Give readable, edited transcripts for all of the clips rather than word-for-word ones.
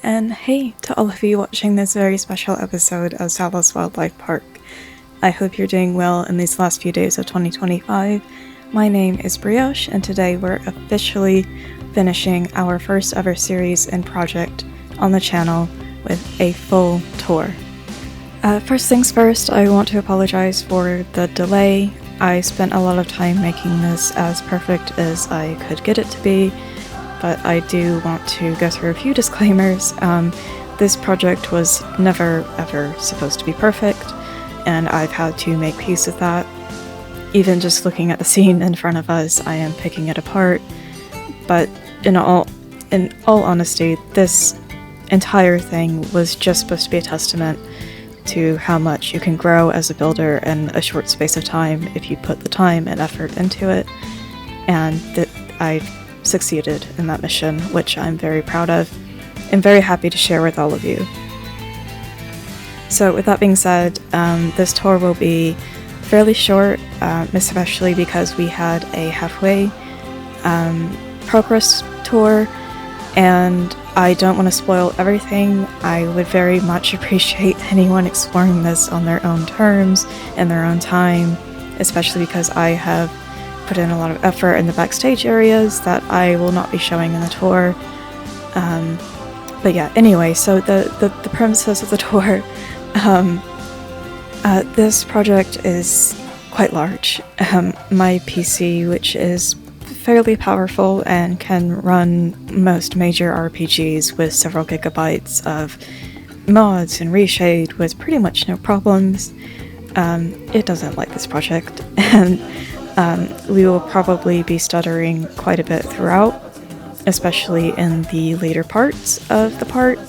and hey to all of you watching this very special episode of Salos Wildlife Park. I hope you're doing well in these last few days of 2025. My name is Brioche, and today we're officially finishing our first ever series and project on the channel with a full tour. First things first, I want to apologize for the delay. I spent a lot of time making this as perfect as I could get it to be, but I do want to go through a few disclaimers. This project was never ever supposed to be perfect, and I've had to make peace with that. Even just looking at the scene in front of us, I am picking it apart. But in all honesty, this entire thing was just supposed to be a testament to how much you can grow as a builder in a short space of time if you put the time and effort into it, and that I've succeeded in that mission, which I'm very proud of and very happy to share with all of you. So with that being said, this tour will be fairly short, especially because we had a halfway progress tour, and I don't want to spoil everything. I would very much appreciate anyone exploring this on their own terms and their own time, especially because I have put in a lot of effort in the backstage areas that I will not be showing in the tour. But yeah, anyway, so the premises of the tour, this project is quite large. My PC, which is fairly powerful and can run most major RPGs with several gigabytes of mods and reshade with pretty much no problems, it doesn't like this project, and we will probably be stuttering quite a bit throughout, especially in the later parts of the park,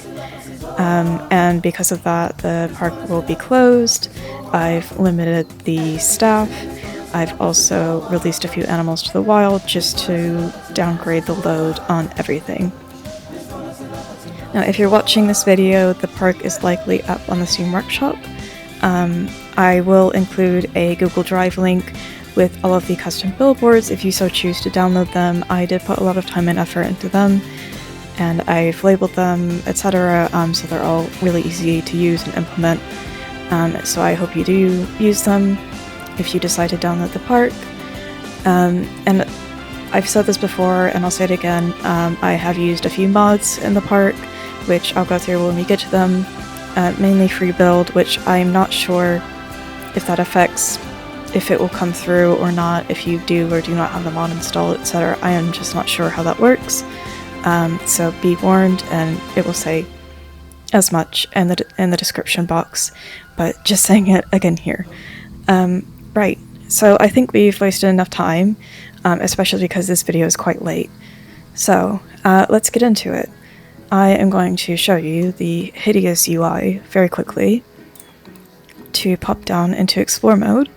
and because of that, the park will be closed. I've limited the staff. I've also released a few animals to the wild just to downgrade the load on everything. Now, if you're watching this video, the park is likely up on the Steam Workshop. I will include a Google Drive link with all of the custom billboards if you so choose to download them. I did put a lot of time and effort into them, and I've labeled them, etc., so they're all really easy to use and implement. So I hope you do use them if you decide to download the park. And I've said this before, and I'll say it again, I have used a few mods in the park, which I'll go through when we get to them, mainly free build, which I'm not sure if that affects if it will come through or not, if you do or do not have the mod installed, etc. I am just not sure how that works. So be warned, and it will say as much in the description box, but just saying it again here. Right, so I think we've wasted enough time, especially because this video is quite late. So let's get into it. I am going to show you the hideous UI very quickly to pop down into explore mode.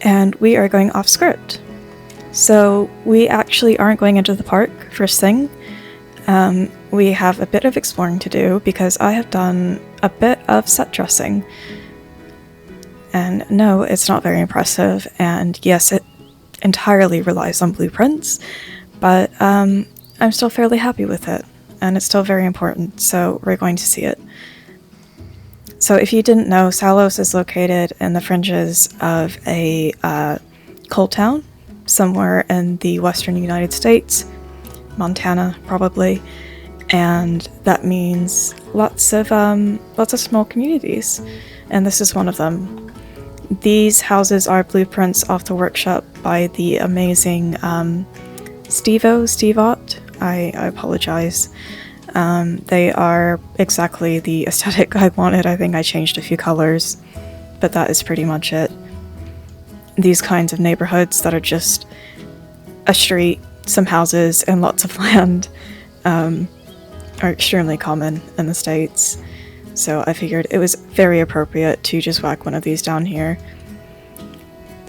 And we are going off script. So we actually aren't going into the park first thing. We have a bit of exploring to do because I have done a bit of set dressing. And no, it's not very impressive, and yes, it entirely relies on blueprints, but I'm still fairly happy with it, and it's still very important, so we're going to see it. So if you didn't know, Salos is located in the fringes of a coal town somewhere in the western United States, Montana probably, and that means lots of small communities, and this is one of them. These houses are blueprints off the workshop by the amazing Steve Ott. I apologize. They are exactly the aesthetic I wanted. I think I changed a few colors, but that is pretty much it. These kinds of neighborhoods that are just a street, some houses, and lots of land are extremely common in the States. So I figured it was very appropriate to just whack one of these down here.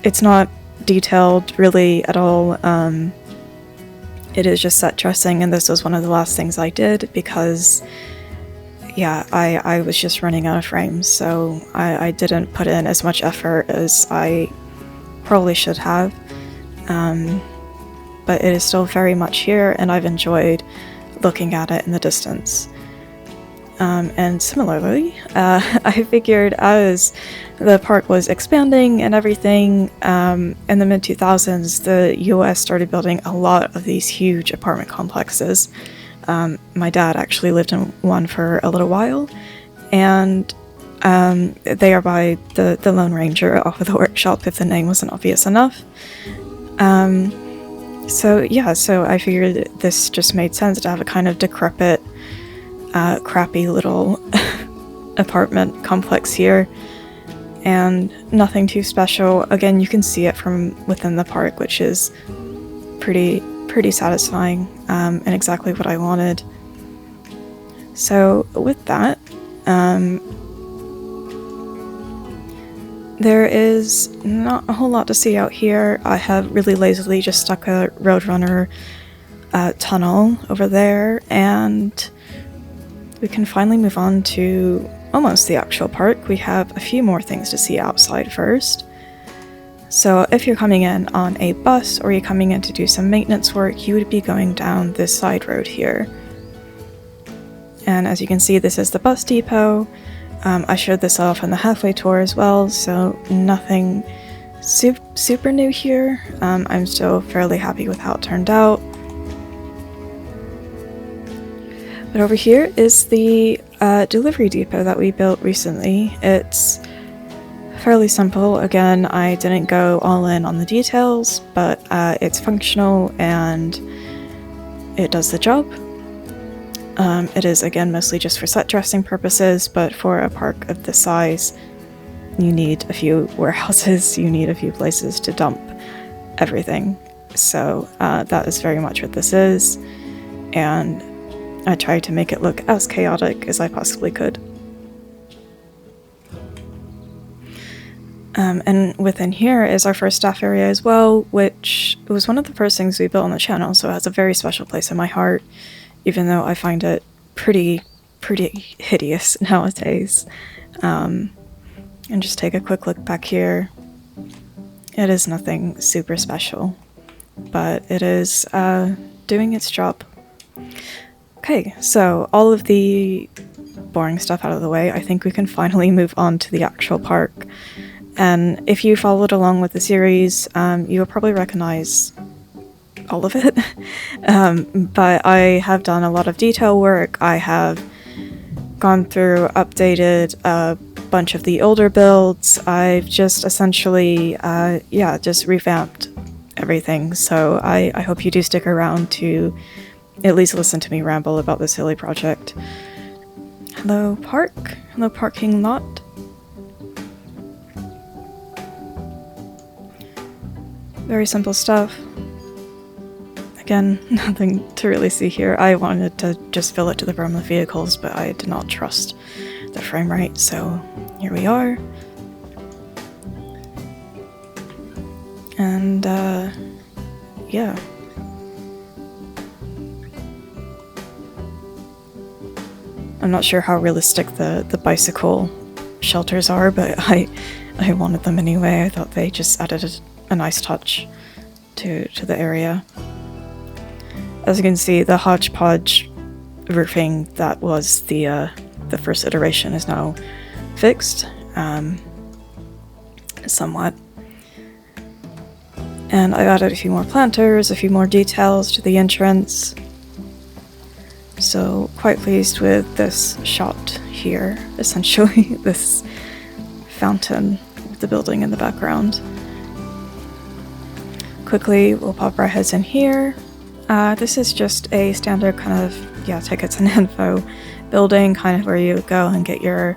It's not detailed really at all. It is just set dressing, and this was one of the last things I did because, yeah, I was just running out of frames, so I didn't put in as much effort as I probably should have. But it is still very much here, and I've enjoyed looking at it in the distance. And similarly, I figured as the park was expanding and everything, in the mid-2000s, the US started building a lot of these huge apartment complexes. My dad actually lived in one for a little while, and they are by the Lone Ranger off of the workshop, if the name wasn't obvious enough. So I figured this just made sense to have a kind of decrepit, crappy little apartment complex here, and nothing too special. Again, you can see it from within the park, which is pretty satisfying, and exactly what I wanted. So with that, there is not a whole lot to see out here. I have really lazily just stuck a Roadrunner tunnel over there, and we can finally move on to almost the actual park. We have a few more things to see outside first. So if you're coming in on a bus or you're coming in to do some maintenance work, you would be going down this side road here. And as you can see, this is the bus depot. I showed this off in the halfway tour as well, so nothing super new here. I'm still fairly happy with how it turned out. But over here is the delivery depot that we built recently. It's fairly simple. Again, I didn't go all in on the details, but it's functional and it does the job. It is, again, mostly just for set dressing purposes, but for a park of this size, you need a few warehouses, you need a few places to dump everything. So that is very much what this is, and I tried to make it look as chaotic as I possibly could. And within here is our first staff area as well, which was one of the first things we built on the channel, so it has a very special place in my heart, even though I find it pretty hideous nowadays. And just take a quick look back here. It is nothing super special, but it is doing its job. Okay, so all of the boring stuff out of the way, I think we can finally move on to the actual park. And if you followed along with the series, you will probably recognize all of it. But I have done a lot of detail work. I have gone through, updated a bunch of the older builds. I've just essentially, just revamped everything. So I hope you do stick around to at least listen to me ramble about this silly project. Hello, park. Hello, parking lot. Very simple stuff. Again, nothing to really see here. I wanted to just fill it to the brim with vehicles, but I did not trust the frame rate, so here we are. And, yeah. I'm not sure how realistic the bicycle shelters are, but I wanted them anyway. I thought they just added a nice touch to the area. As you can see, the hodgepodge roofing that was the first iteration is now fixed, somewhat. And I added a few more planters, a few more details to the entrance. So quite pleased with this shot here, essentially, this fountain with the building in the background. Quickly, we'll pop our heads in here. This is just a standard kind of, tickets and info building, kind of where you go and get your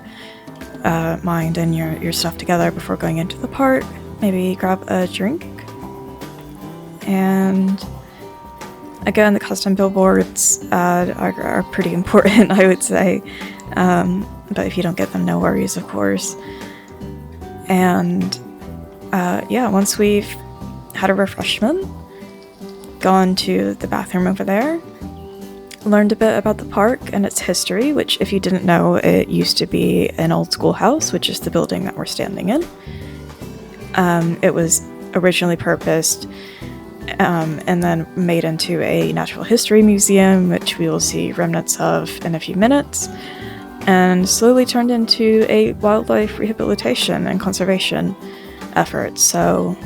mind and your stuff together before going into the park. Maybe grab a drink. And again, the custom billboards are pretty important, I would say. But if you don't get them, no worries, of course. And once we've had a refreshment, gone to the bathroom over there, learned a bit about the park and its history, which, if you didn't know, it used to be an old schoolhouse, which is the building that we're standing in. It was originally purposed and then made into a natural history museum, which we will see remnants of in a few minutes, and slowly turned into a wildlife rehabilitation and conservation effort. So,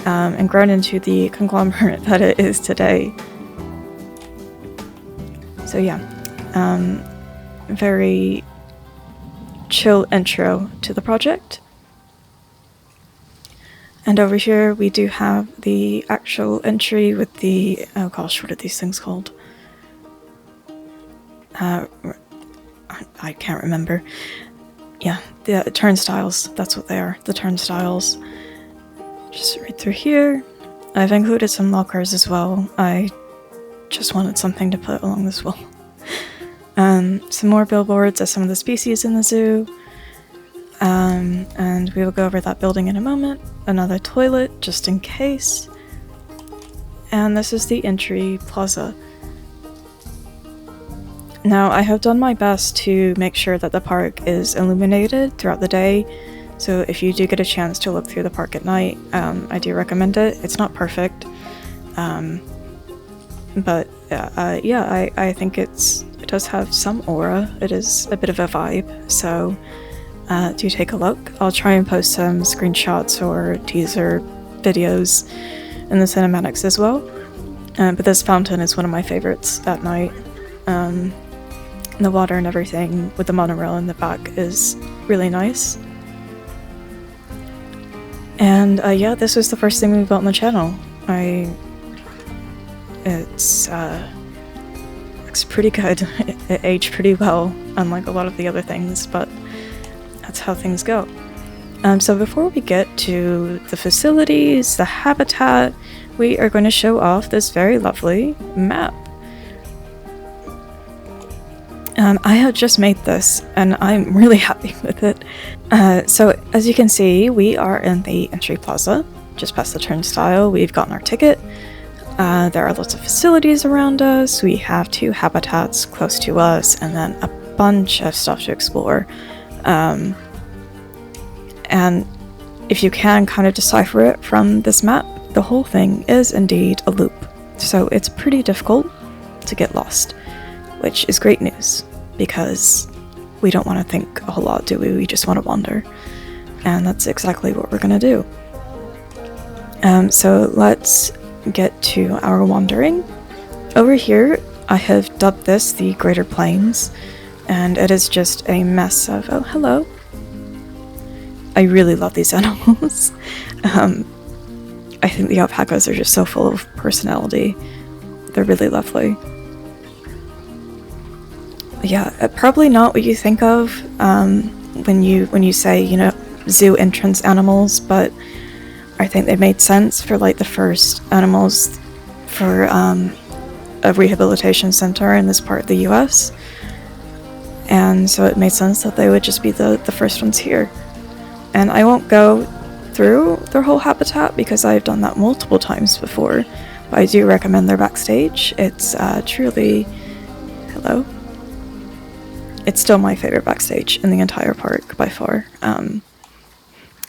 and grown into the conglomerate that it is today. So yeah, very chill intro to the project. And over here we do have the actual entry with the, oh gosh, what are these things called? I can't remember. Yeah, the turnstiles, that's what they are, the turnstiles. Just right through here. I've included some lockers as well. I just wanted something to put along this wall. Some more billboards of some of the species in the zoo. And we will go over that building in a moment. Another toilet, just in case. And this is the entry plaza. Now, I have done my best to make sure that the park is illuminated throughout the day, so if you do get a chance to look through the park at night, I do recommend it. It's not perfect, but yeah, I think it does have some aura. It is a bit of a vibe, so do take a look. I'll try and post some screenshots or teaser videos in the cinematics as well, but this fountain is one of my favorites at night. The water and everything with the monorail in the back is really nice. And yeah, this was the first thing we built on the channel. It's looks pretty good. It aged pretty well, unlike a lot of the other things, but that's how things go. So before we get to the facilities, the habitat, we are going to show off this very lovely map. I have just made this, and I'm really happy with it. So, as you can see, we are in the entry plaza, just past the turnstile. We've gotten our ticket. There are lots of facilities around us. We have 2 habitats close to us, and then a bunch of stuff to explore. And if you can kind of decipher it from this map, the whole thing is indeed a loop. So it's pretty difficult to get lost, which is great news, because we don't want to think a whole lot, do we? We just want to wander. And that's exactly what we're going to do. So let's get to our wandering. Over here, I have dubbed this the Greater Plains, and it is just a mess of... Oh, hello. I really love these animals. I think the alpacas are just so full of personality. They're really lovely. Yeah, probably not what you think of when you say, you know, zoo entrance animals, but I think they made sense for like the first animals for a rehabilitation center in this part of the US. And so it made sense that they would just be the first ones here. And I won't go through their whole habitat because I've done that multiple times before, but I do recommend their backstage. It's truly... Hello? It's still my favorite backstage in the entire park, by far.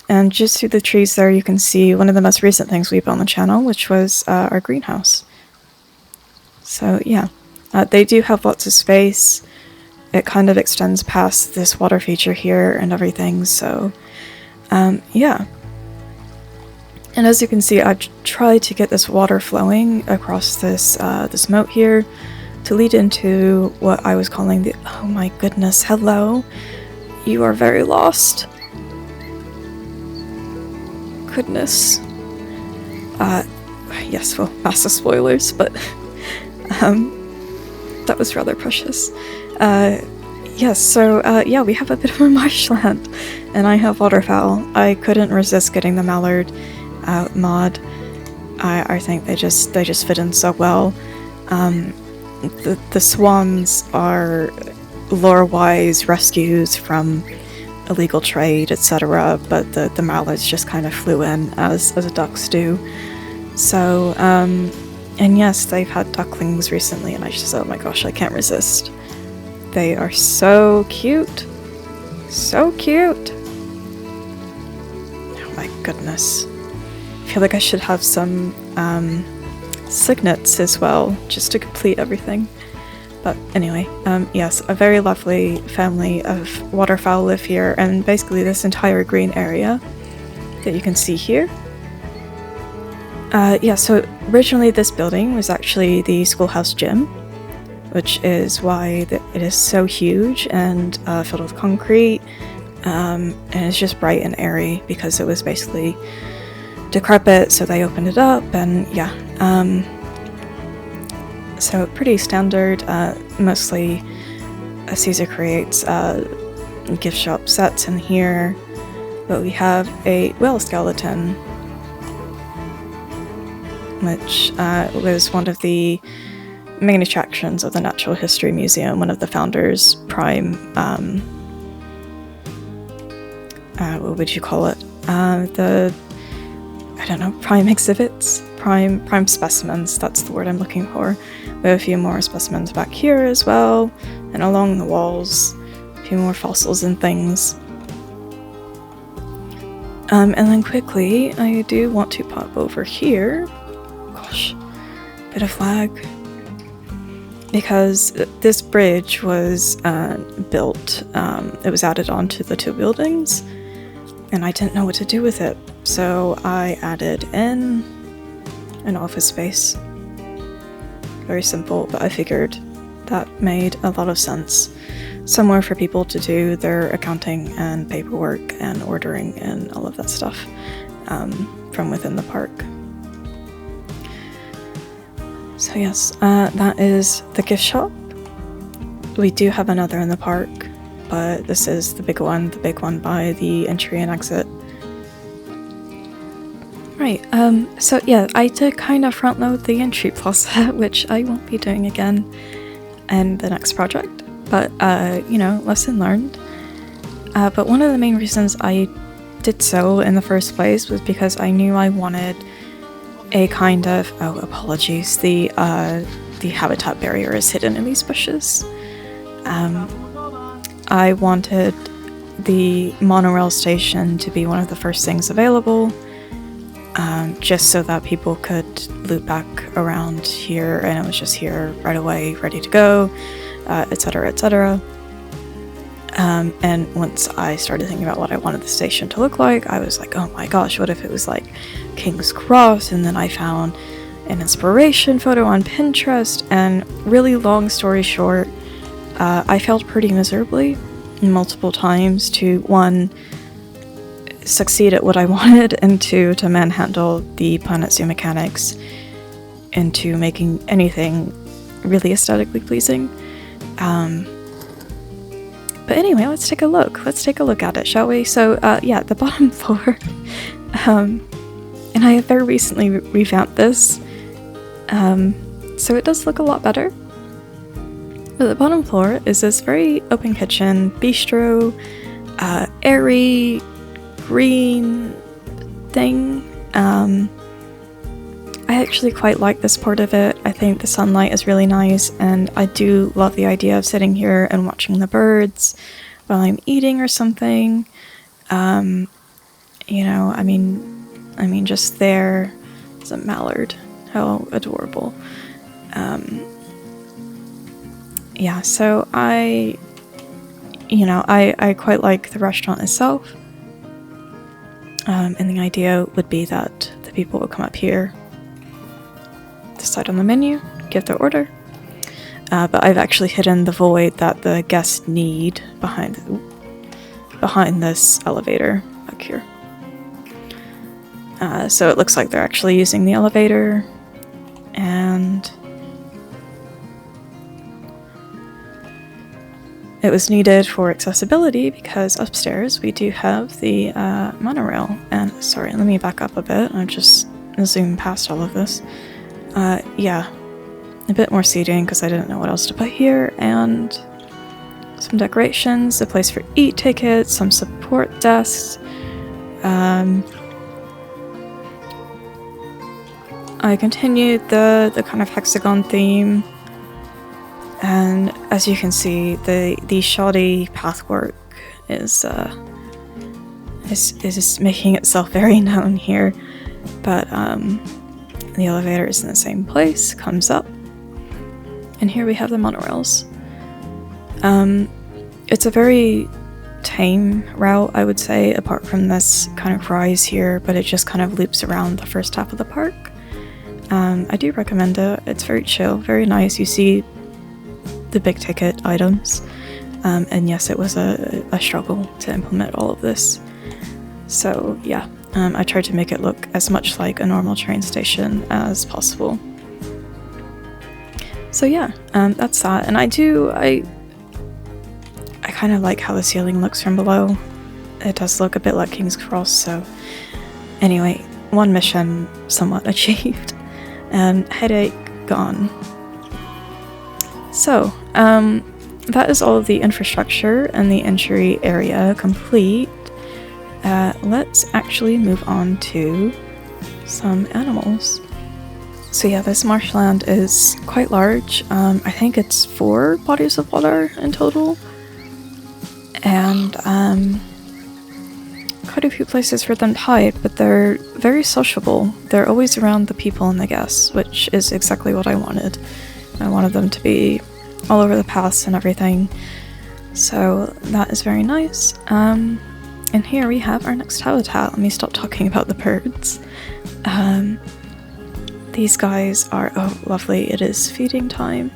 And just through the trees there, you can see one of the most recent things we built on the channel, which was our greenhouse. So yeah, they do have lots of space. It kind of extends past this water feature here and everything, so yeah. And as you can see, I've tried to get this water flowing across this this moat here to lead into what I was calling the... Oh my goodness, hello! You are very lost. Goodness. Yes, well, massive spoilers, but that was rather precious. Yes, so yeah, we have a bit of a marshland, and I have waterfowl. I couldn't resist getting the mallard mod. I think they just fit in so well. The swans are lore-wise rescues from illegal trade, etc., but the mallards just kind of flew in as ducks do. So, and yes, they've had ducklings recently, and I just, oh my gosh, I can't resist. They are so cute. So cute. Oh my goodness. I feel like I should have some cygnets as well, just to complete everything. But anyway, yes, a very lovely family of waterfowl live here, and basically this entire green area that you can see here. Yeah, so originally this building was actually the schoolhouse gym, which is why it is so huge and filled with concrete, and it's just bright and airy because it was basically decrepit, so they opened it up, and yeah. So pretty standard, mostly Caesar creates gift shop sets in here, but we have a whale skeleton, which was one of the main attractions of the Natural History Museum, one of the founders' prime, what would you call it? Prime exhibits? Prime specimens, that's the word I'm looking for. We have a few more specimens back here as well, and along the walls, a few more fossils and things. And then quickly, I do want to pop over here. Gosh, bit of lag. Because this bridge was built, it was added onto the two buildings, and I didn't know what to do with it, so I added in an office space. Very simple, but I figured that made a lot of sense. Somewhere for people to do their accounting and paperwork and ordering and all of that stuff from within the park. So yes, that is the gift shop. We do have another in the park, but this is the big one by the entry and exit. Right, so yeah, I did kind of front load the entry plaza, which I won't be doing again in the next project, but lesson learned. But one of the main reasons I did so in the first place was because I knew I wanted a kind of, apologies, the habitat barrier is hidden in these bushes. I wanted the monorail station to be one of the first things available, just so that people could loop back around here and it was just here right away, ready to go, etc, etc. And once I started thinking about what I wanted the station to look like, I was like, oh my gosh, what if it was like King's Cross? And then I found an inspiration photo on Pinterest, and really long story short, I failed pretty miserably multiple times to, one, succeed at what I wanted, and two, to manhandle the Planet Zoo mechanics into making anything really aesthetically pleasing. But anyway, let's take a look. Let's take a look at it, shall we? So, yeah, the bottom floor. And I have very recently revamped this. So it does look a lot better. But the bottom floor is this very open kitchen, bistro, airy, green thing. I actually quite like this part of it. I think the sunlight is really nice, and I do love the idea of sitting here and watching the birds while I'm eating or something. I mean, just there is a mallard. How adorable. Yeah, so I quite like the restaurant itself. And the idea would be that the people would come up here, decide on the menu, give their order. But I've actually hidden the void that the guests need behind this elevator back here. So it looks like they're actually using the elevator, and it was needed for accessibility because upstairs we do have the monorail. And sorry, let me back up a bit. I've just zoomed past all of this. Yeah, a bit more seating because I didn't know what else to put here, and some decorations, a place for e-tickets, some support desks. I continued the kind of hexagon theme, and as you can see, the shoddy pathwork is making itself very known here. But The elevator is in the same place, comes up, and here we have the monorails. It's a very tame route, I would say, apart from this kind of rise here, but it just kind of loops around the first half of the park. I do recommend it. It's very chill, very nice. You see the big ticket items, and yes, it was a struggle to implement all of this. So yeah, I tried to make it look as much like a normal train station as possible. So yeah, that's that. And I kind of like how the ceiling looks from below. It does look a bit like King's Cross, so anyway, one mission somewhat achieved. And headache gone. So, that is all of the infrastructure and the entry area complete. Let's actually move on to some animals. So yeah, this marshland is quite large. I think it's 4 bodies of water in total. And quite a few places for them to hide, but they're very sociable. They're always around the people and the guests, which is exactly what I wanted. I wanted them to be all over the paths and everything. So that is very nice. And here we have our next habitat. Let me stop talking about the birds. These guys are, oh lovely, it is feeding time.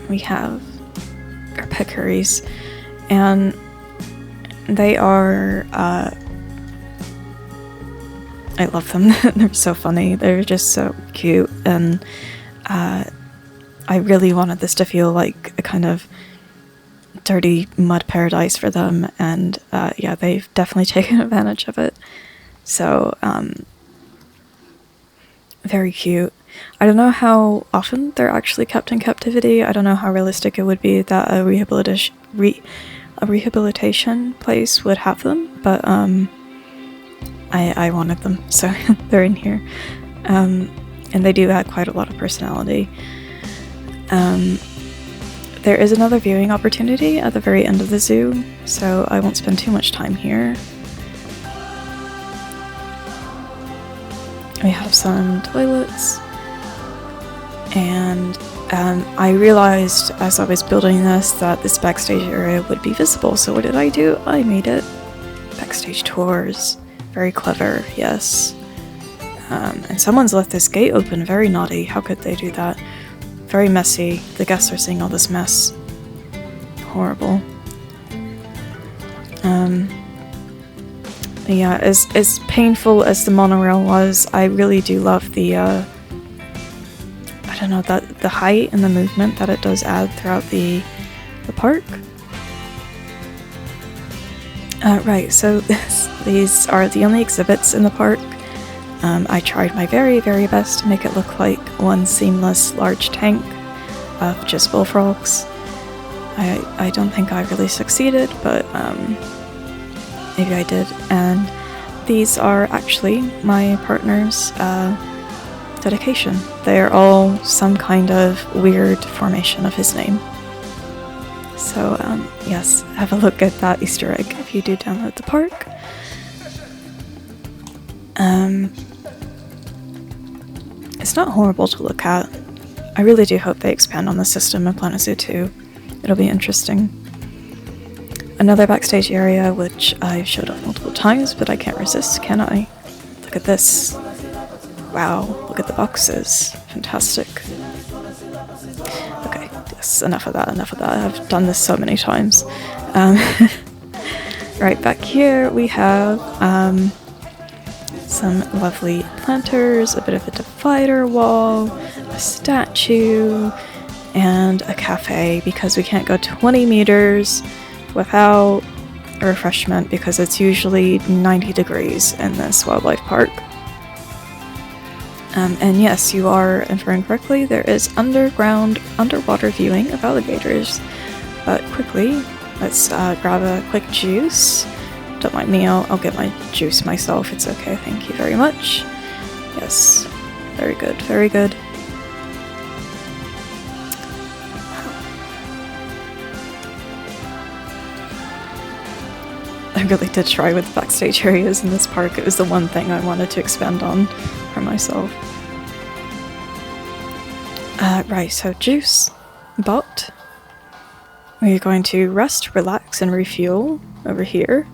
We have our peccaries, and they are, I love them. They're so funny. They're just so cute, and I really wanted this to feel like a kind of dirty mud paradise for them, and yeah, they've definitely taken advantage of it. So, very cute. I don't know how often they're actually kept in captivity. I don't know how realistic it would be that a rehabilitation place would have them, but I wanted them, so they're in here. And they do add quite a lot of personality. There is another viewing opportunity at the very end of the zoo, so I won't spend too much time here. We have some toilets. And I realized as I was building this that this backstage area would be visible, so what did I do? I made it backstage tours. Very clever, yes. And someone's left this gate open, very naughty. How could they do that? Very messy. The guests are seeing all this mess. Horrible. Yeah, as painful as the monorail was, I really do love the I don't know, the height and the movement that it does add throughout the park. Right, so these are the only exhibits in the park. I tried my very, very best to make it look like one seamless large tank of just bullfrogs. I don't think I really succeeded, but maybe I did. And these are actually my partner's dedication. They are all some kind of weird formation of his name. So yes, have a look at that Easter egg if you do download the park. It's not horrible to look at. I really do hope they expand on the system in Planet Zoo 2. It'll be interesting. Another backstage area, which I've showed off multiple times, but I can't resist, can I? Look at this. Wow, look at the boxes. Fantastic. Okay, yes, enough of that. I've done this so many times. Right, back here we have some lovely planters, a bit of a divider wall, a statue, and a cafe, because we can't go 20 meters without a refreshment, because it's usually 90 degrees in this wildlife park. And yes, you are inferring correctly, there is underwater viewing of alligators. But quickly, let's grab a quick juice. Don't mind me, I'll get my juice myself, it's okay, thank you very much. Yes, very good, very good. I really did try with backstage areas in this park. It was the one thing I wanted to expand on for myself. Right, so juice, but we're going to rest, relax, and refuel over here.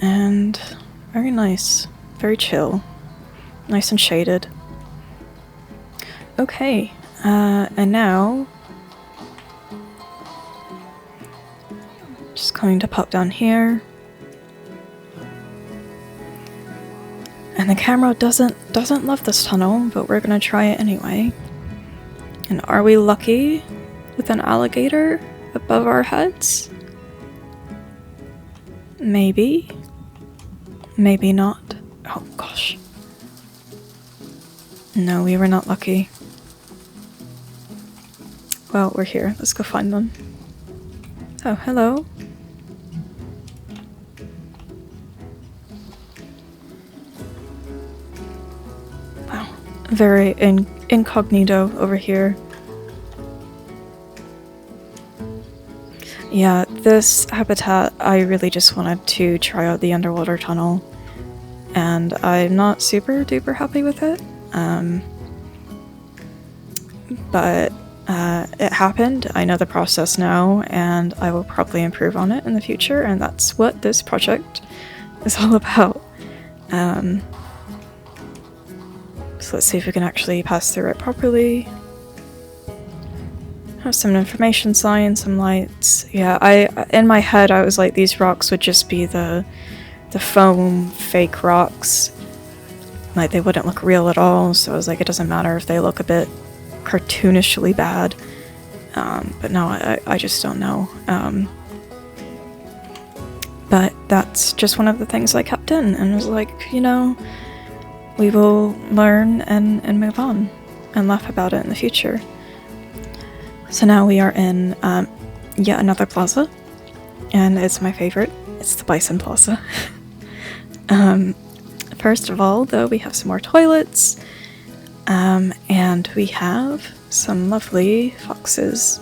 And very nice, very chill, nice and shaded. Okay, and now just going to pop down here. And the camera doesn't love this tunnel, but we're gonna try it anyway. And are we lucky with an alligator above our heads? Maybe. Maybe not. Oh gosh. No, we were not lucky. Well, we're here. Let's go find them. Oh, hello. Wow. Very incognito over here. Yeah, this habitat, I really just wanted to try out the underwater tunnel. And I'm not super duper happy with it. But it happened. I know the process now, and I will probably improve on it in the future, and that's what this project is all about. So let's see if we can actually pass through it properly. Have some information signs, some lights. Yeah, in my head I was like, these rocks would just be the foam fake rocks. Like, they wouldn't look real at all, so I was like, it doesn't matter if they look a bit cartoonishly bad. But no, I just don't know. But that's just one of the things I kept in, and was like, you know, we will learn and move on and laugh about it in the future. So now we are in yet another plaza, and it's my favorite. It's the Bison Plaza. First of all, though, we have some more toilets, and we have some lovely foxes.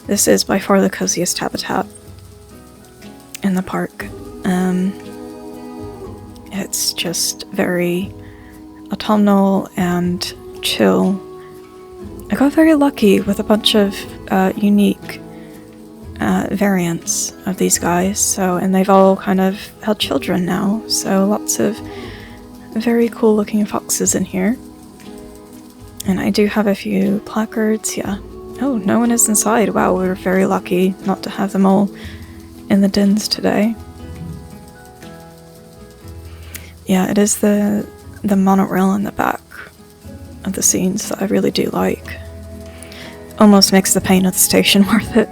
This is by far the coziest habitat in the park. It's just very autumnal and chill. I got very lucky with a bunch of unique variants of these guys, and they've all kind of had children now, so lots of very cool looking foxes in here. And I do have a few placards, yeah. Oh, no one is inside. Wow, we were very lucky not to have them all in the dens today. Yeah, it is the monorail in the back of the scenes that I really do like. Almost makes the pain of the station worth it.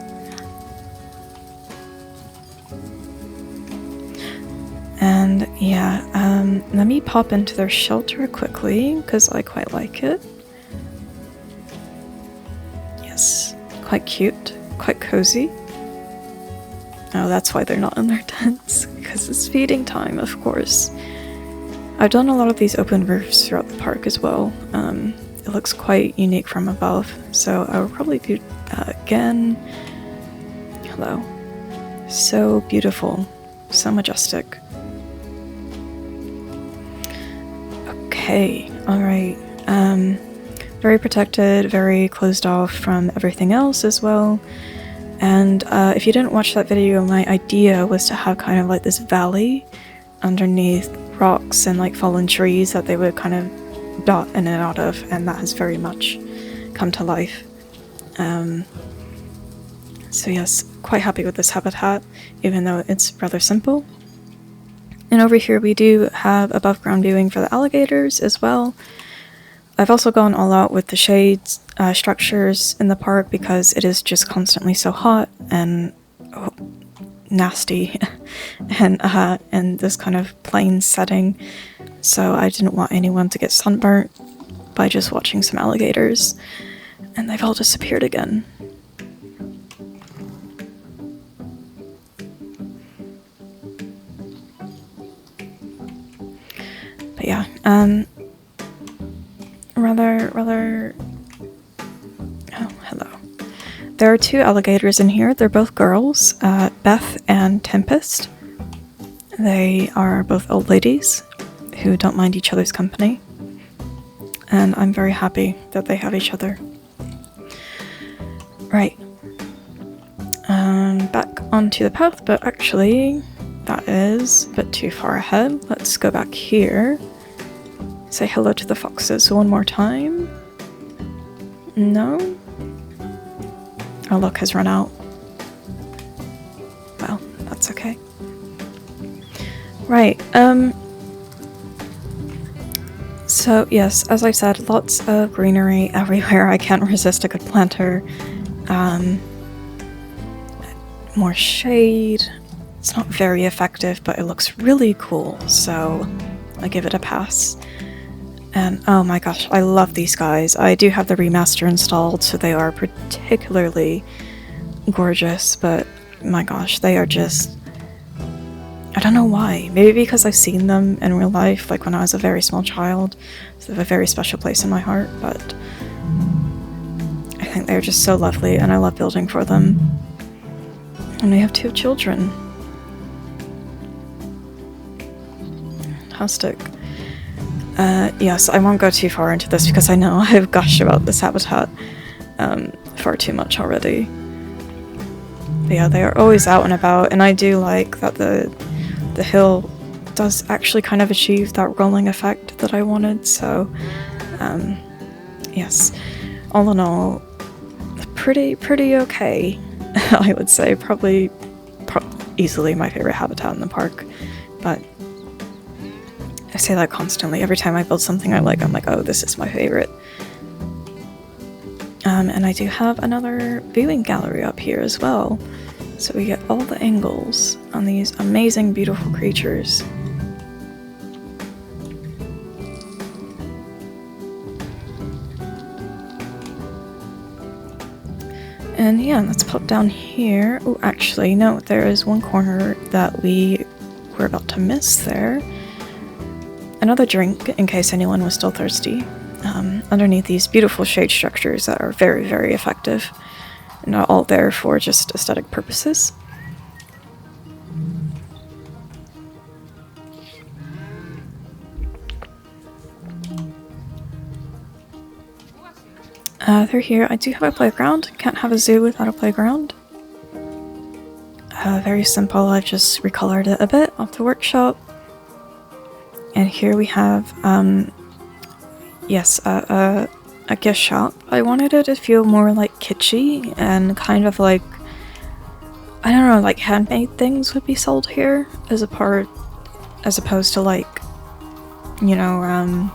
And yeah, let me pop into their shelter quickly, because I quite like it. Yes, quite cute, quite cozy. Oh, that's why they're not in their tents, because it's feeding time, of course. I've done a lot of these open roofs throughout the park as well. It looks quite unique from above, so I will probably do again. Hello. So beautiful, so majestic. Okay, alright. Very protected, very closed off from everything else as well. And if you didn't watch that video, my idea was to have kind of like this valley underneath rocks and like fallen trees that they would kind of dot in and out of, and that has very much come to life. So yes, quite happy with this habitat, even though it's rather simple. And over here we do have above ground viewing for the alligators as well. I've also gone all out with the shades structures in the park because it is just constantly so hot and nasty and this kind of plain setting, so I didn't want anyone to get sunburnt by just watching some alligators, and they've all disappeared again. But yeah, rather oh, hello. there are 2 alligators in here. They're both girls, Beth and Tempest. They are both old ladies who don't mind each other's company. And I'm very happy that they have each other. Right. Back onto the path, but actually that is a bit too far ahead. Let's go back here. Say hello to the foxes one more time. No? Our luck has run out. Well, that's okay. Right, so yes, as I said, lots of greenery everywhere. I can't resist a good planter. More shade. It's not very effective, but it looks really cool, so I give it a pass. And oh my gosh, I love these guys. I do have the remaster installed, so they are particularly gorgeous, but my gosh, they are just... I don't know why. Maybe because I've seen them in real life, like when I was a very small child. So they have a very special place in my heart, but I think they're just so lovely, and I love building for them. And we have 2 children. Fantastic. Yes, I won't go too far into this because I know I've gushed about this habitat far too much already. But yeah, they are always out and about, and I do like that the hill does actually kind of achieve that rolling effect that I wanted, so yes. All in all, pretty okay, I would say. Probably easily my favorite habitat in the park, but I say that constantly. Every time I build something I like, I'm like, oh, this is my favorite. And I do have another viewing gallery up here as well, so we get all the angles on these amazing, beautiful creatures. And yeah, let's pop down here. Oh, actually, no, there is one corner that we were about to miss there. Another drink, in case anyone was still thirsty, underneath these beautiful shade structures that are very, very effective. Not all there for just aesthetic purposes. Through here, I do have a playground. Can't have a zoo without a playground. Very simple, I've just recolored it a bit off the workshop. And here we have, yes, a gift shop. I wanted it to feel more like kitschy and kind of like, I don't know, like handmade things would be sold here as opposed to like, you know,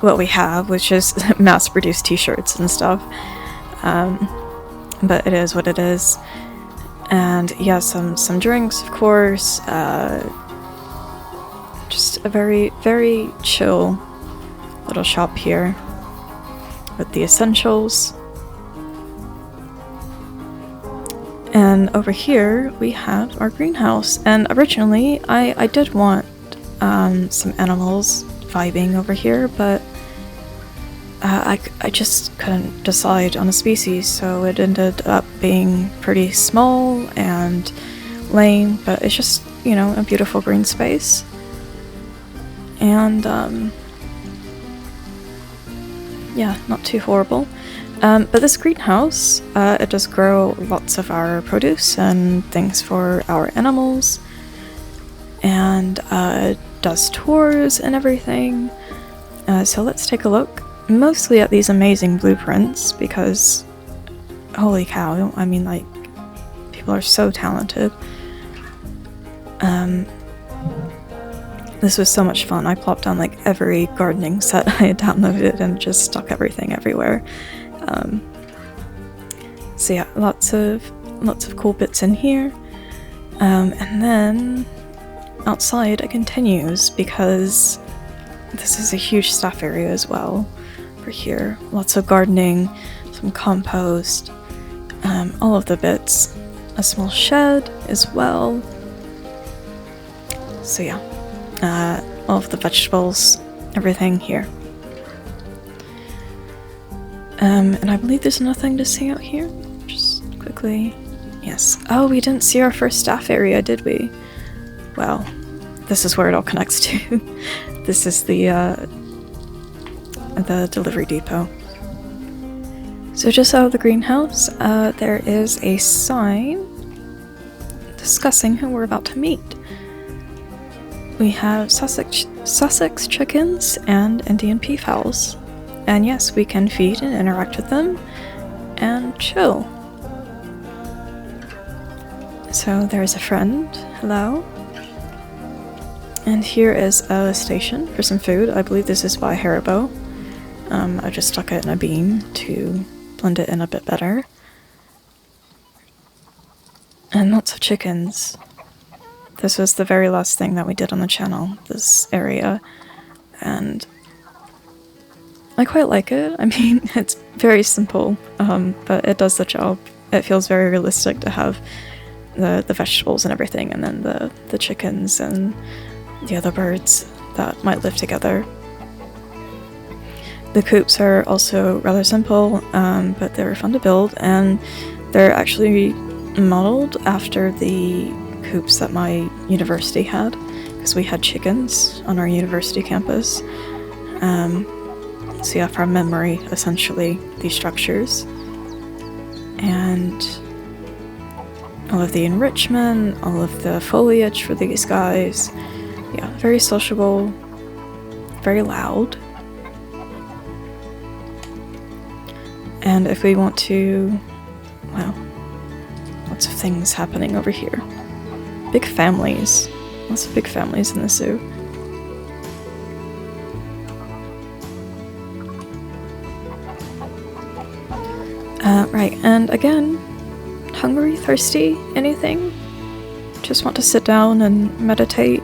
what we have, which is mass-produced t-shirts and stuff. But it is what it is. And yeah, some drinks, of course. Just a very, very chill little shop here with the essentials. And over here we have our greenhouse. And originally I did want some animals vibing over here, but I just couldn't decide on a species, so it ended up being pretty small and lame, but it's just, you know, a beautiful green space. And yeah, not too horrible. But this greenhouse, it does grow lots of our produce and things for our animals, and does tours and everything. So let's take a look, mostly at these amazing blueprints, because holy cow, I mean, like, people are so talented. This was so much fun. I plopped down like every gardening set I had downloaded and just stuck everything everywhere. So yeah, lots of cool bits in here. And then outside it continues, because this is a huge staff area as well for here. Lots of gardening, some compost, all of the bits. A small shed as well. So yeah, all of the vegetables, everything here. And I believe there's nothing to see out here. quickly. Yes. Oh, we didn't see our first staff area, did we? Well, this is where it all connects to. This is the delivery depot. So just out of the greenhouse, there is a sign discussing who we're about to meet. We have Sussex chickens and Indian peafowls. And yes, we can feed and interact with them and chill. So there's a friend. Hello. And here is a station for some food. I believe this is by Haribo. I just stuck it in a bean to blend it in a bit better. And lots of chickens. This was the very last thing that we did on the channel, this area. And I quite like it. I mean, it's very simple, but it does the job. It feels very realistic to have the vegetables and everything, and then the chickens and the other birds that might live together. The coops are also rather simple, but they're fun to build, and they're actually modeled after the coops that my university had, because we had chickens on our university campus. So yeah, from memory, essentially, these structures. And all of the enrichment, all of the foliage for these guys. Yeah, very sociable, very loud. And if we want to, well, lots of things happening over here. Big families. Lots of big families in the zoo. Right, and again, hungry, thirsty, anything? Just want to sit down and meditate?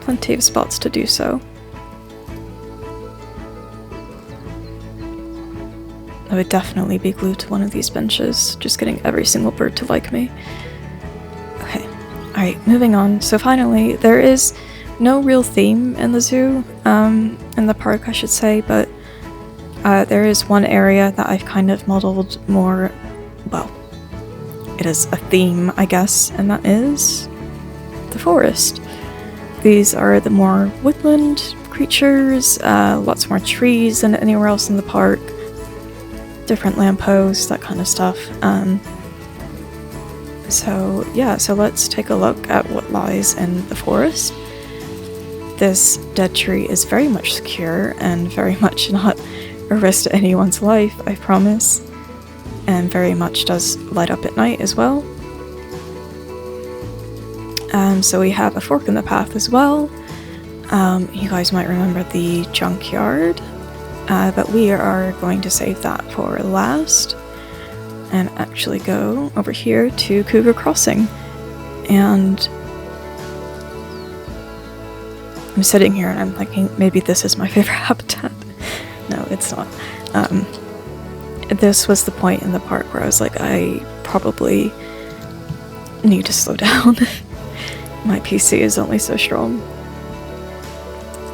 Plenty of spots to do so. I would definitely be glued to one of these benches, just getting every single bird to like me. Okay, alright, moving on. So finally, there is no real theme in the zoo, in the park I should say, but there is one area that I've kind of modeled more, well, it is a theme, I guess, and that is the forest. These are the more woodland creatures, lots more trees than anywhere else in the park, different lampposts, that kind of stuff. So yeah, so let's take a look at what lies in the forest. This dead tree is very much secure and very much not a risk to anyone's life, I promise. And very much does light up at night as well. So we have a fork in the path as well. You guys might remember the junkyard, but we are going to save that for last and actually go over here to Cougar Crossing. And I'm sitting here and I'm thinking maybe this is my favorite habitat. No, it's not. This was the point in the park where I was like, I probably need to slow down. My PC is only so strong.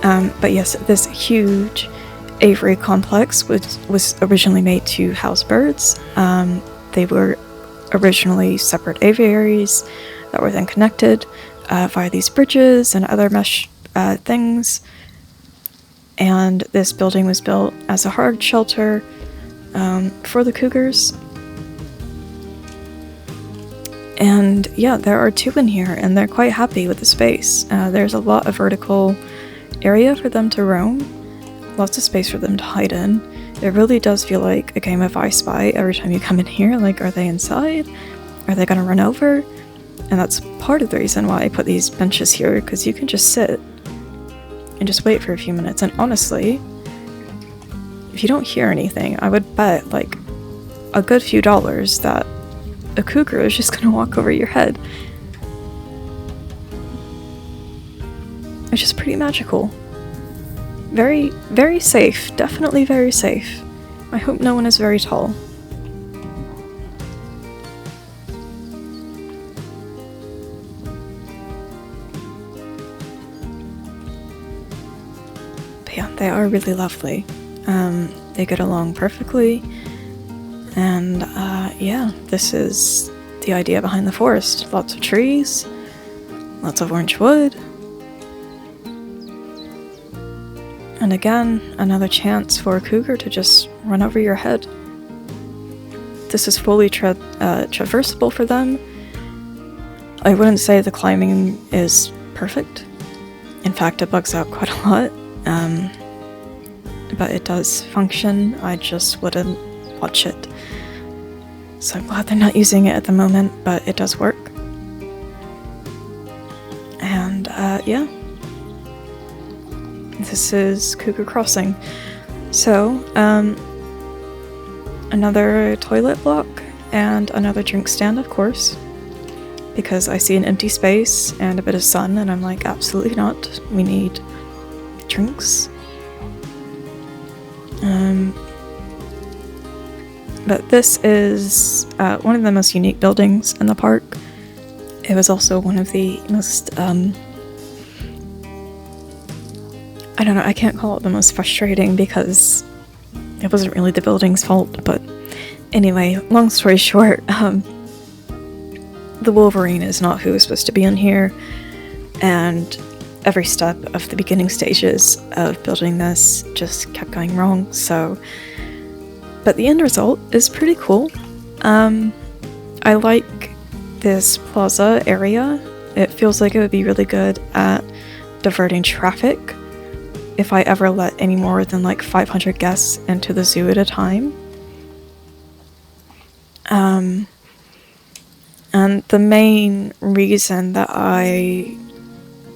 But yes, this huge aviary complex was originally made to house birds. They were originally separate aviaries that were then connected via these bridges and other mesh things. And this building was built as a hard shelter for the cougars. And yeah, there are two in here, and they're quite happy with the space. There's a lot of vertical area for them to roam, lots of space for them to hide in. It really does feel like a game of I Spy every time you come in here. Like, are they inside? Are they gonna run over? And that's part of the reason why I put these benches here, because you can just sit and just wait for a few minutes. And honestly, if you don't hear anything, I would bet like a good few dollars that a cougar is just gonna walk over your head. Which is pretty magical. Very, very safe. Definitely very safe. I hope no one is very tall. But yeah, they are really lovely. They get along perfectly. And yeah, this is the idea behind the forest. Lots of trees, lots of orange wood. And again, another chance for a cougar to just run over your head. This is fully traversable for them. I wouldn't say the climbing is perfect. In fact, it bugs out quite a lot. But it does function. I just wouldn't watch it. So I'm glad they're not using it at the moment, but it does work. And yeah. This is Cougar Crossing. So, another toilet block and another drink stand, of course. Because I see an empty space and a bit of sun, and I'm like, absolutely not. We need drinks. But this is one of the most unique buildings in the park. It was also one of the most, I don't know, I can't call it the most frustrating because it wasn't really the building's fault, but anyway, long story short, the Wolverine is not who is supposed to be in here, and every step of the beginning stages of building this just kept going wrong, so... But the end result is pretty cool. I like this plaza area. It feels like it would be really good at diverting traffic if I ever let any more than like 500 guests into the zoo at a time. And the main reason that I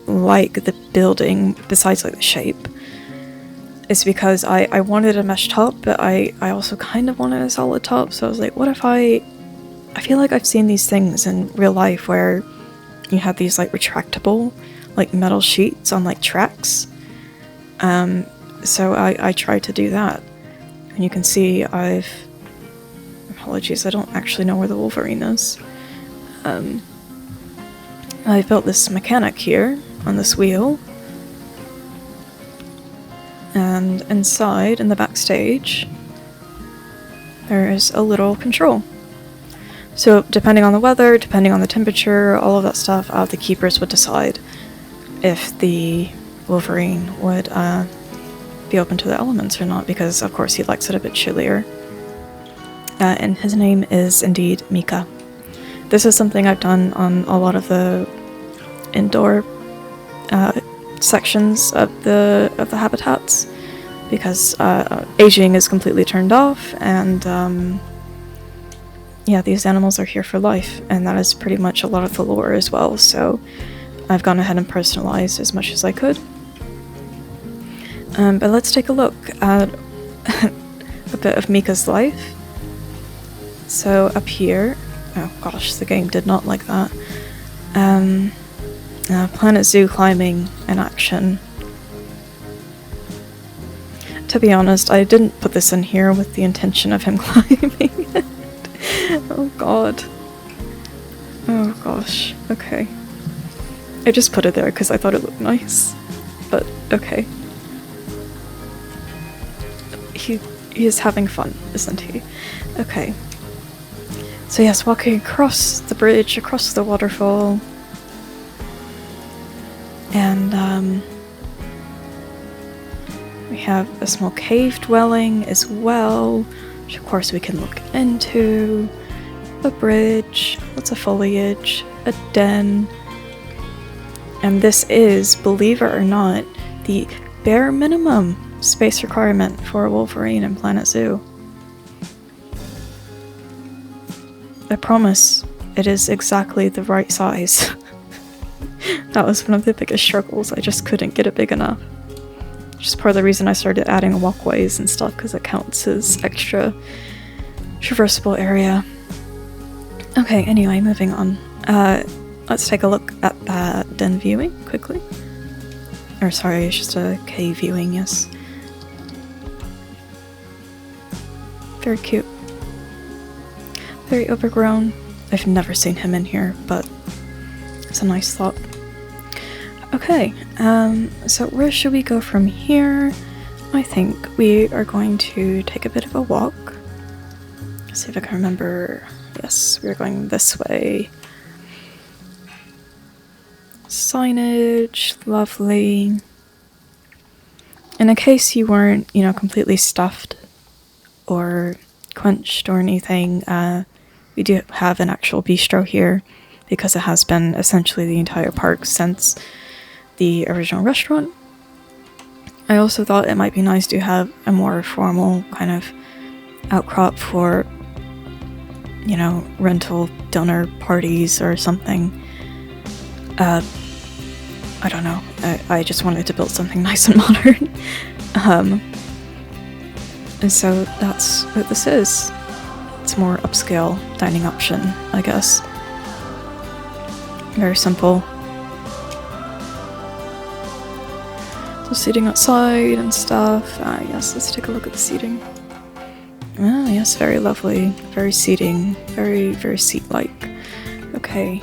like the building, besides like the shape, is because I wanted a mesh top, but I also kind of wanted a solid top, so I was like, what if I feel like I've seen these things in real life where you have these like retractable like metal sheets on like tracks. So I tried to do that. And you can see apologies, I don't actually know where the Wolverine is. I built this mechanic here on this wheel. And inside, in the backstage, there is a little control. So depending on the weather, depending on the temperature, all of that stuff, the keepers would decide if the Wolverine would be open to the elements or not, because of course he likes it a bit chillier. And his name is indeed Mika. This is something I've done on a lot of the indoor sections of the habitats, because aging is completely turned off, and yeah, these animals are here for life, and that is pretty much a lot of the lore as well, so I've gone ahead and personalized as much as I could. But let's take a look at a bit of Mika's life. So up here, oh gosh, the game did not like that. Planet Zoo climbing in action. To be honest, I didn't put this in here with the intention of him climbing it. Oh god. Oh gosh, okay. I just put it there because I thought it looked nice. But, okay. He is having fun, isn't he? Okay. So yes, walking across the bridge, across the waterfall. And we have a small cave dwelling as well, which of course we can look into. A bridge, lots of foliage, a den. And this is, believe it or not, the bare minimum space requirement for a Wolverine in Planet Zoo. I promise, it is exactly the right size. That was one of the biggest struggles, I just couldn't get it big enough. Which is part of the reason I started adding walkways and stuff, because it counts as extra traversable area. Okay, anyway, moving on. Let's take a look at that den viewing, quickly. Or sorry, it's just a cave viewing, yes. Very cute. Very overgrown. I've never seen him in here, but it's a nice thought. Okay, so where should we go from here? I think we are going to take a bit of a walk. see if I can remember. Yes, we are going this way. Signage, lovely. And in case you weren't, completely stuffed or quenched or anything, we do have an actual bistro here because it has been essentially the entire park since the original restaurant. I also thought it might be nice to have a more formal kind of outcrop for, rental dinner parties or something. I don't know. I just wanted to build something nice and modern. And so that's what this is. It's a more upscale dining option, I guess. Very simple. So seating outside and stuff. Yes, let's take a look at the seating. Ah, yes, very lovely. Very seating. Very, very seat-like. Okay.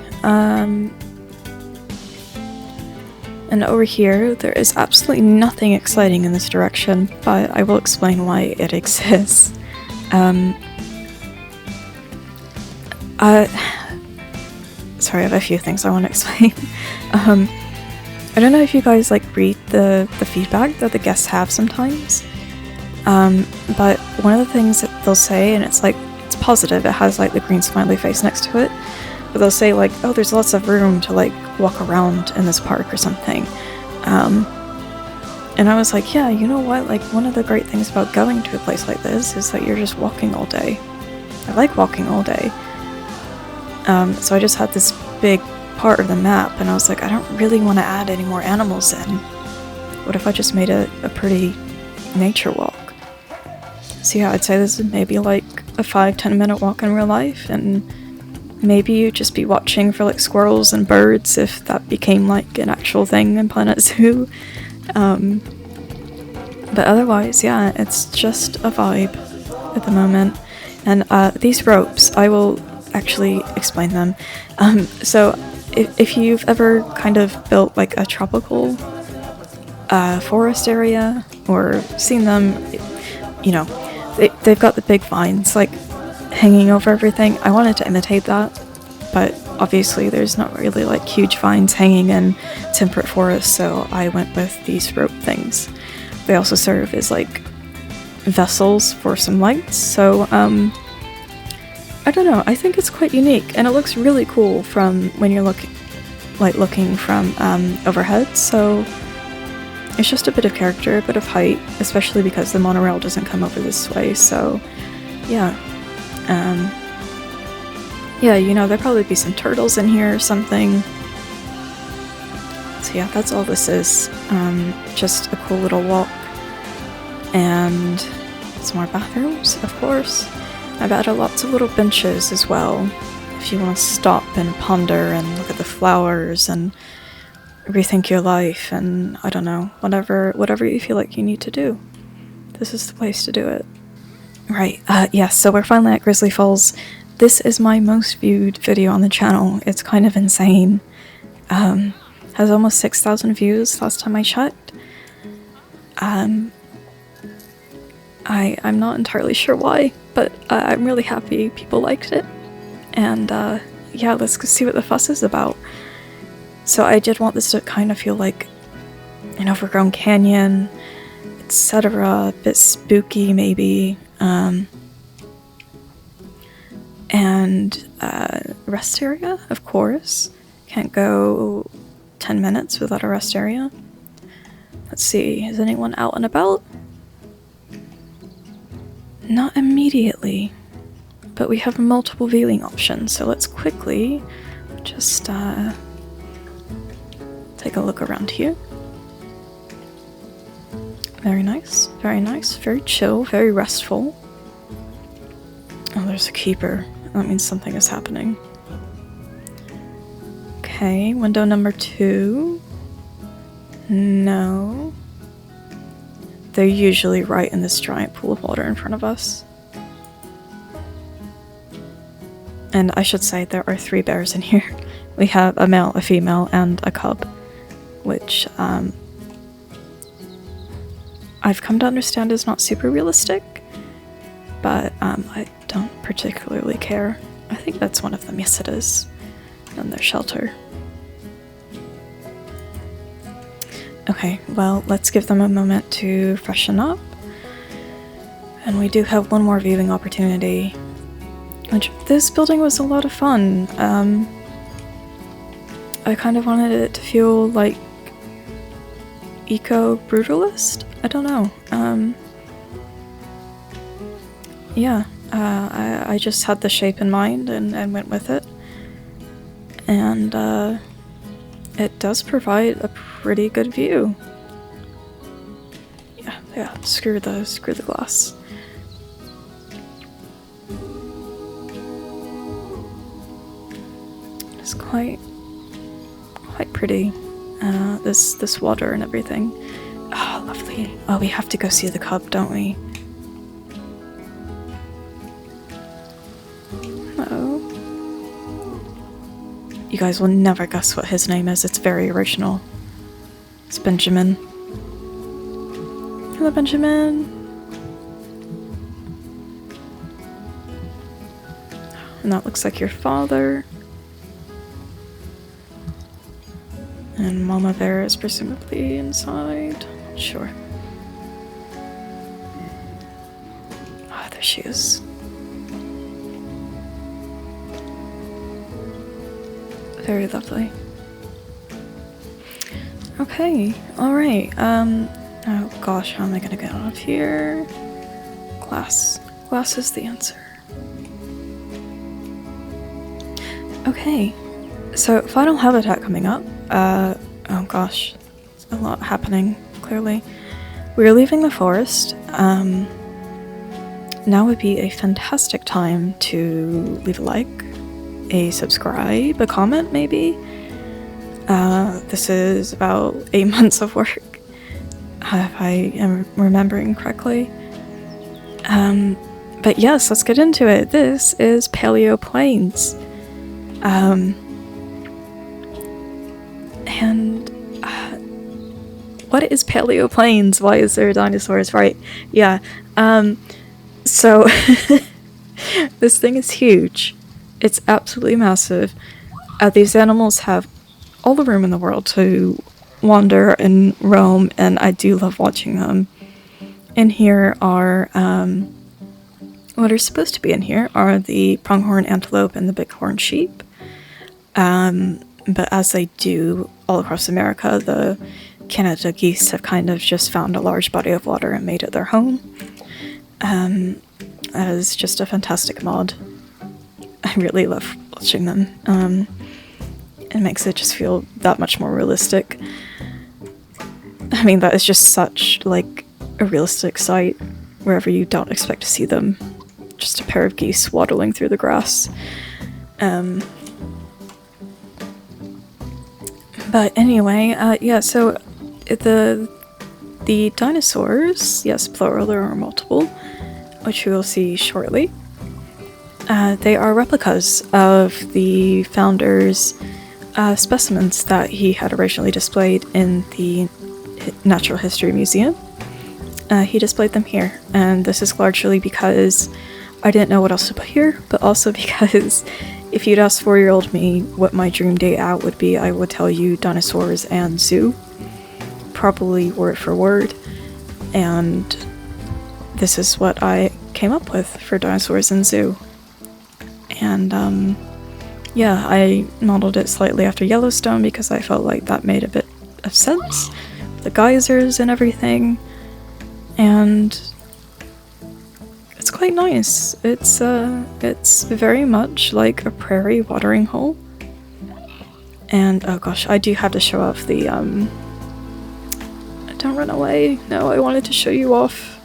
And over here, there is absolutely nothing exciting in this direction, but I will explain why it exists. Sorry, I have a few things I want to explain. I don't know if you guys read the feedback that the guests have sometimes, but one of the things that they'll say, and it's positive, it has the green smiley face next to it, but they'll say oh, there's lots of room to walk around in this park or something. And I was yeah, you know what, one of the great things about going to a place like this is that you're just walking all day. I like walking all day. So I just had this big part of the map, and I was I don't really want to add any more animals in. What if I just made a pretty nature walk? So yeah, I'd say this is maybe a 5-10 minute walk in real life, and maybe you'd just be watching for squirrels and birds if that became an actual thing in Planet Zoo. But otherwise, yeah, it's just a vibe at the moment. And these ropes, I will actually explain them. So if you've ever kind of built a tropical forest area or seen them, they've got the big vines hanging over everything. I wanted to imitate that, but obviously there's not really huge vines hanging in temperate forests, so I went with these rope things. They also serve as vessels for some lights, so I don't know, I think it's quite unique, and it looks really cool from when you're looking from overhead, so it's just a bit of character, a bit of height, especially because the monorail doesn't come over this way, so yeah. Yeah, there'll probably be some turtles in here or something. So yeah, that's all this is. Just a cool little walk. And some more bathrooms, of course. I've added lots of little benches as well, if you want to stop and ponder and look at the flowers and rethink your life and, I don't know, whatever you feel like you need to do. This is the place to do it. Right, yes, so we're finally at Grizzly Falls. This is my most viewed video on the channel. It's kind of insane. Has almost 6,000 views last time I checked. I'm not entirely sure why, but I'm really happy people liked it. And yeah, let's go see what the fuss is about. So I did want this to kind of feel like an overgrown canyon, etc., a bit spooky maybe. And rest area, of course. Can't go 10 minutes without a rest area. Let's see, is anyone out and about? Not immediately, but we have multiple viewing options, so let's quickly just take a look around here. Very nice, very chill, very restful. Oh, there's a keeper. That means something is happening. Okay, window number 2. No. They're usually right in this giant pool of water in front of us. And I should say there are 3 bears in here. We have a male, a female, and a cub, which I've come to understand is not super realistic, but I don't particularly care. I think that's one of them. Yes, it is. And their shelter. Okay, well, let's give them a moment to freshen up. And we do have one more viewing opportunity. Which, this building was a lot of fun. I kind of wanted it to feel like eco-brutalist? I don't know. Yeah, I just had the shape in mind and went with it. And it does provide a pretty good view. Yeah, screw the glass. It's quite pretty. This water and everything. Oh, lovely. Oh, we have to go see the cub, don't we? Hello. You guys will never guess what his name is. It's very original. It's Benjamin. Hello, Benjamin. And that looks like your father. And Mama Bear is presumably inside. Sure. Ah, there she is. Very lovely. Okay, alright. Oh gosh, how am I gonna get out of here? Glass. Glass is the answer. Okay. So, final habitat coming up. Oh gosh. There's a lot happening, clearly. We're leaving the forest. Now would be a fantastic time to leave a like, a subscribe, a comment maybe. This is about 8 months of work, if I am remembering correctly. But yes, let's get into it. This is Paleo Plains. And what is Paleo Plains? Why is there dinosaurs? Right, yeah. So this thing is huge. It's absolutely massive. These animals have all the room in the world to wander and roam, and I do love watching them. In here are, what are supposed to be in here are the pronghorn antelope and the bighorn sheep. But as they do all across America, the Canada geese have kind of just found a large body of water and made it their home. That is just a fantastic mod. I really love watching them. It makes it just feel that much more realistic. I mean, that is just such, like, a realistic sight wherever you don't expect to see them. Just a pair of geese waddling through the grass. But anyway, yeah, so the dinosaurs, yes, plural, there are multiple, which we will see shortly. They are replicas of the founder's specimens that he had originally displayed in the Natural History Museum. He displayed them here, and this is largely because I didn't know what else to put here, but also because if you'd asked 4-year-old me what my dream day out would be, I would tell you dinosaurs and zoo. Probably word for word. And this is what I came up with for dinosaurs and zoo. And, yeah, I modeled it slightly after Yellowstone because I felt like that made a bit of sense. The geysers and everything. And it's quite nice. It's very much like a prairie watering hole. And, oh gosh, I do have to show off the, don't run away. No, I wanted to show you off.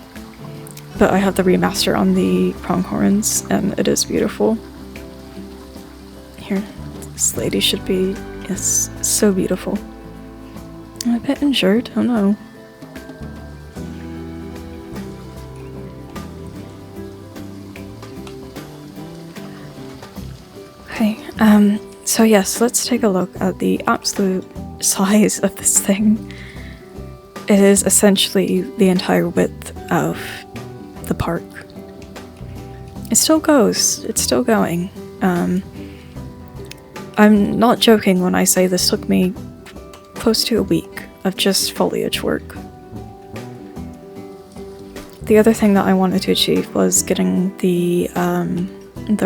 But I have the remaster on the pronghorns, and it is beautiful. Here, this lady should be, yes, so beautiful. Am I a bit injured? Oh no. Okay, so yes, let's take a look at the absolute size of this thing. It is essentially the entire width of the park. it still goes. It's still going. I'm not joking when I say this took me close to a week of just foliage work. The other thing that I wanted to achieve was getting the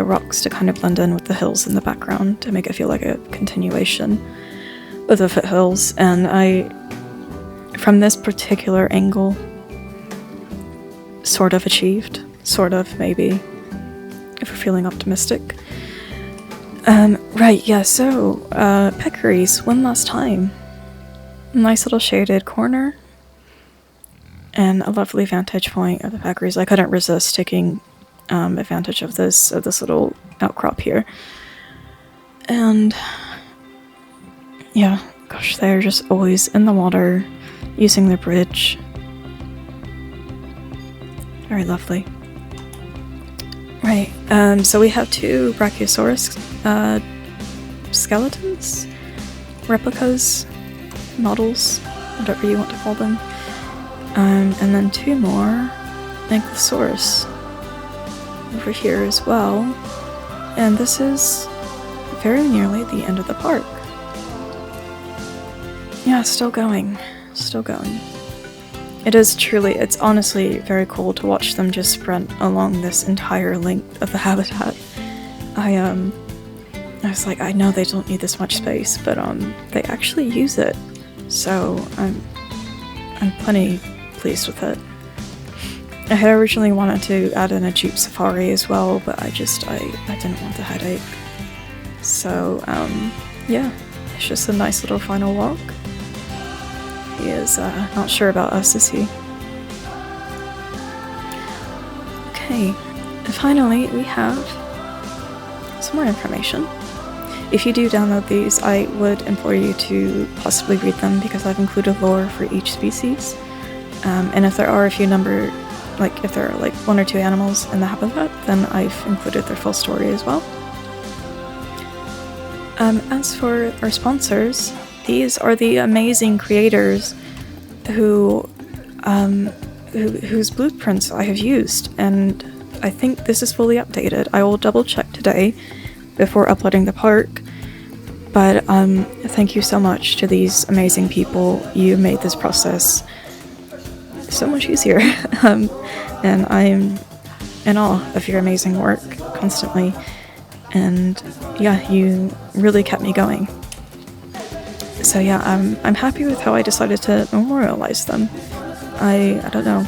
rocks to kind of blend in with the hills in the background to make it feel like a continuation of the foothills, and from this particular angle, sort of achieved. Sort of, maybe, if we're feeling optimistic. Right, yeah, so, peccaries, one last time. Nice little shaded corner, and a lovely vantage point of the peccaries. I couldn't resist taking advantage of this little outcrop here. And, yeah, gosh, they're just always in the water, using the bridge. Very lovely. Right, so we have 2 Brachiosaurus skeletons, replicas, models, whatever you want to call them, and then 2 more Ankylosaurus over here as well, and this is very nearly the end of the park. Yeah, still going, still going. It's honestly very cool to watch them just sprint along this entire length of the habitat. I was like, I know they don't need this much space, but they actually use it, so I'm plenty pleased with it. I had originally wanted to add in a Jeep Safari as well, but I didn't want the headache. So, yeah, it's just a nice little final walk. He is not sure about us, is he? Okay, and finally we have some more information. If you do download these, I would implore you to possibly read them because I've included lore for each species. And if there are if there are like 1 or 2 animals in the habitat, then I've included their full story as well. As for our sponsors, these are the amazing creators whose blueprints I have used, and I think this is fully updated. I will double check today before uploading the park, but thank you so much to these amazing people. You made this process so much easier, and I'm in awe of your amazing work constantly, and yeah, you really kept me going. So yeah, I'm happy with how I decided to memorialize them. I don't know.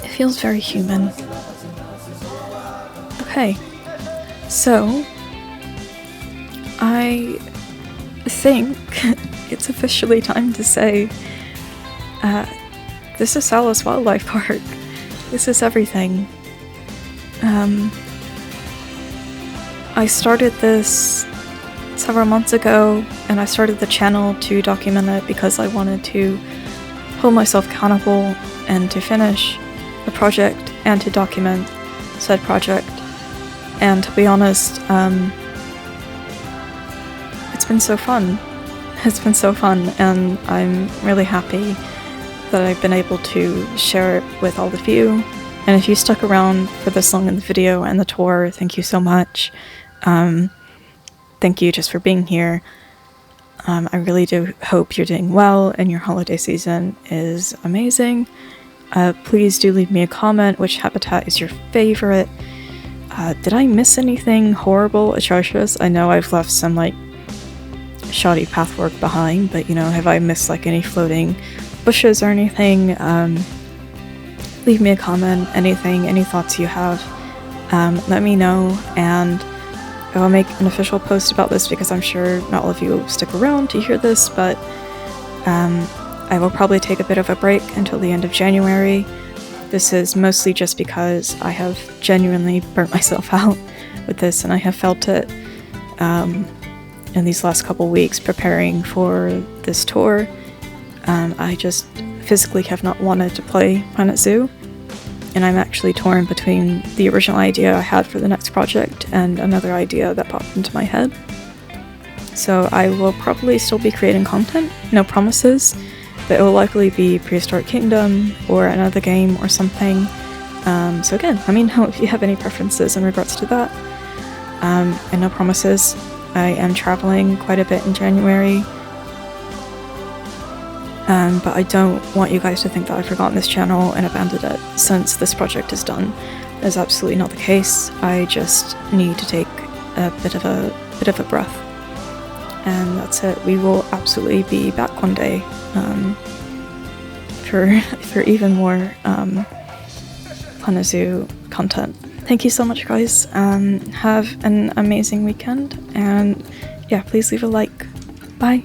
It feels very human. Okay, so I think it's officially time to say, this is Salos Wildlife Park. This is everything. I started this several months ago, and I started the channel to document it because I wanted to hold myself accountable and to finish the project and to document said project. And to be honest, it's been so fun. It's been so fun, and I'm really happy that I've been able to share it with all of you. And if you stuck around for this long in the video and the tour, thank you so much. Thank you just for being here. I really do hope you're doing well and your holiday season is amazing. Please do leave me a comment which habitat is your favorite. Did I miss anything horrible, atrocious? I know I've left some like shoddy pathwork behind, but you know, have I missed like any floating bushes or anything? Leave me a comment, anything, any thoughts you have. Let me know, and I will make an official post about this because I'm sure not all of you will stick around to hear this, but I will probably take a bit of a break until the end of January. This is mostly just because I have genuinely burnt myself out with this, and I have felt it in these last couple weeks preparing for this tour. I just physically have not wanted to play Planet Zoo, and I'm actually torn between the original idea I had for the next project and another idea that popped into my head. So I will probably still be creating content, no promises, but it will likely be Prehistoric Kingdom or another game or something. So again, let me know if you have any preferences in regards to that. And no promises. I am traveling quite a bit in January. But I don't want you guys to think that I've forgotten this channel and abandoned it since this project is done. That is absolutely not the case. I just need to take a bit of a breath. And that's it. We will absolutely be back one day for even more Planet Zoo content. Thank you so much, guys. Have an amazing weekend, and yeah, please leave a like. Bye.